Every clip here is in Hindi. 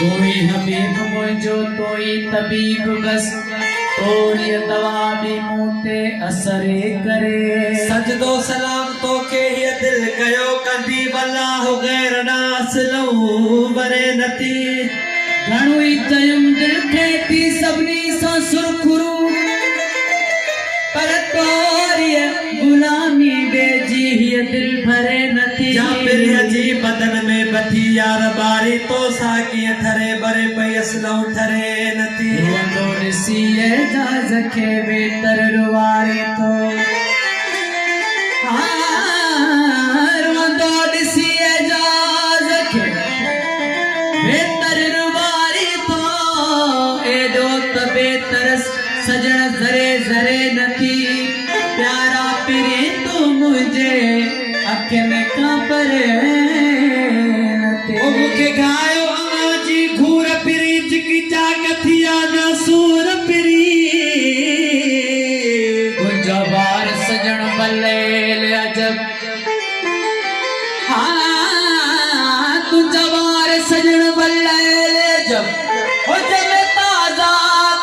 तोई हबीब मुझो तोई तबीब बस तोड़ी दवा भी मूते असरे करे सजदो सलाम तो के ये दिल कयो कंदी वल्लाह गैर नास लहू बरे नती घणुई चयुम दिल खे थी सबनी सा सुरखुरू पर तोरी गुलामी बेजी ये दिल भरे नती जा फिर अजी बदन में बथी यार बारी तो साकी थरे बरे पैस लहू थरे नती रुवंदो ॾिसी एजाज़ खे बेतर रुवारे तो रुवंदो ॾिसी एजाज़ खे बेतर रुवारे तो एॾो त बेतरस सजण ज़रे ज़रे नथी प्यारा पिरी तू मुझे अखियुनि खां परे नथी ओ मुखे गायो अमाजी घूर पिरी जिकी जाग थिया ना सूर पिरी तुंहिंजो बार सजण बलेल अजब तुंहिंजो बार सजण बलेल अजब हो जब ताज़ा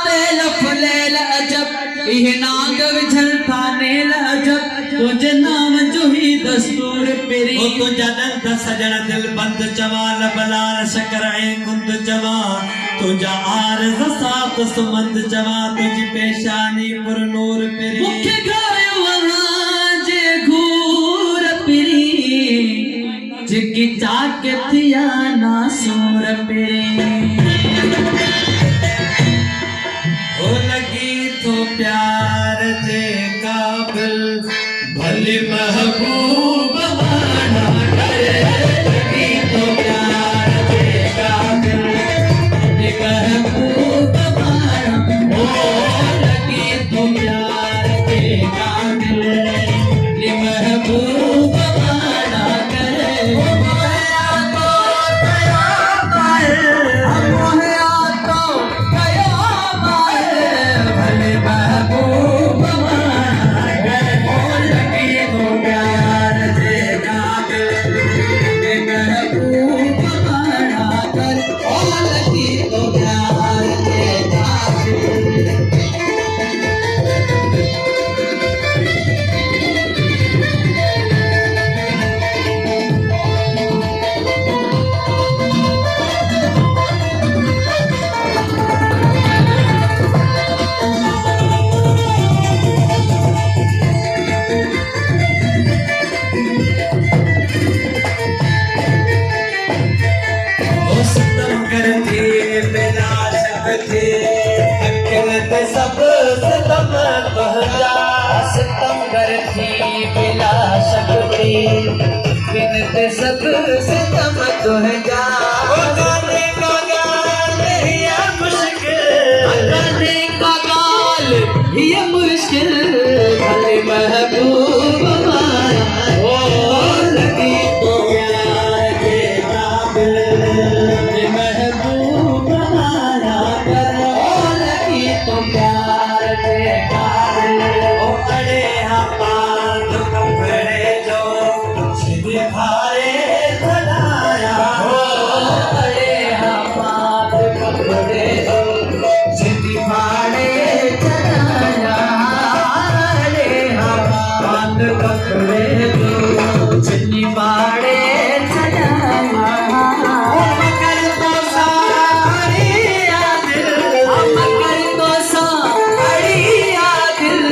तेल फुलेल अजब इहे नाग विझल था नेल अजब तुंहिंजे नाम जो ही दस्तूर पिरी ओ तुझा दंत सजण दिल बंद जवाल बलाल शकर ऐं कुंद जवा तुझा आरज़ सात सुमंद जवा तुझी पेशानी पुर नूर पिरी मुखे गायो जे घूर पिरी जिकी चाक थिया ना सूर पिरी ओ लगी तो प्यार जे काबिल भली महबूब माना करे लगी तो प्यार जे काबिल भली महबूब माना ओ लगी तो प्यार जे काबिल भली महबूब माना करे सब सितम बहजा सितमगर थी बिला शक्ति बिन ते सब सितम तुझा गाने का गाल ये मुश्किल गाने का गाल ये मुश्किल भले महबूब माया ओ लगी तो प्यार के काबिल भले महबूब माया कर ओ लगी तो प्यार के काबिल ओ अड़े हाथ कपड़े जो सीधे भारे चलाया ओ अड़े हाथ कपड़े सिद्धि भाड़े चलाया अड़े हाथ कपड़े सिद्धि भाड़े चलाया मगर तो सारी दिल मगर तो सारी दिल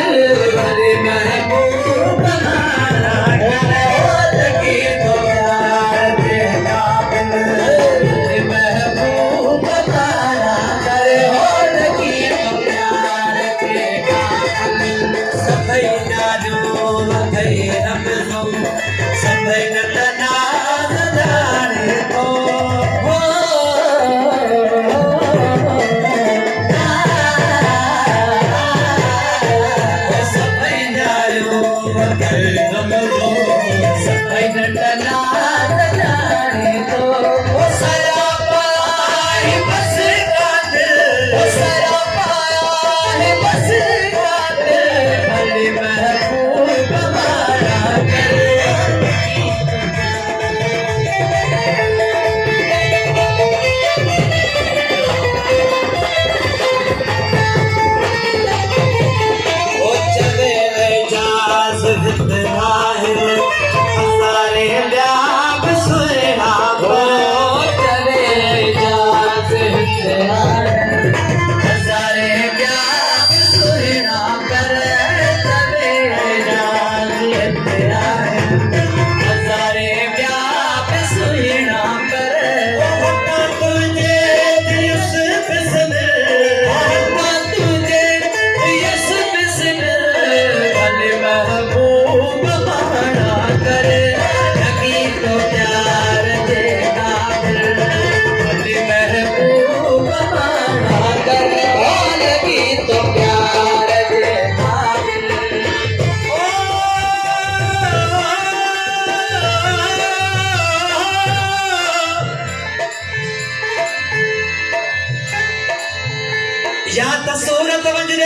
भले महबूब माना करे लगी तो प्यार के काबिल भले महबूब तारा करे हो लगी तो प्यार के काबिल सभई नाजो लखई रमज़ो सभई नतनाज़ जाने तो सभई नाजो लखई रमज़ो सभई नतनाज़ जाने तो ओ सरापा है बस कादिल सरा पाया है बस कादिल भले या त सूरत वंजरे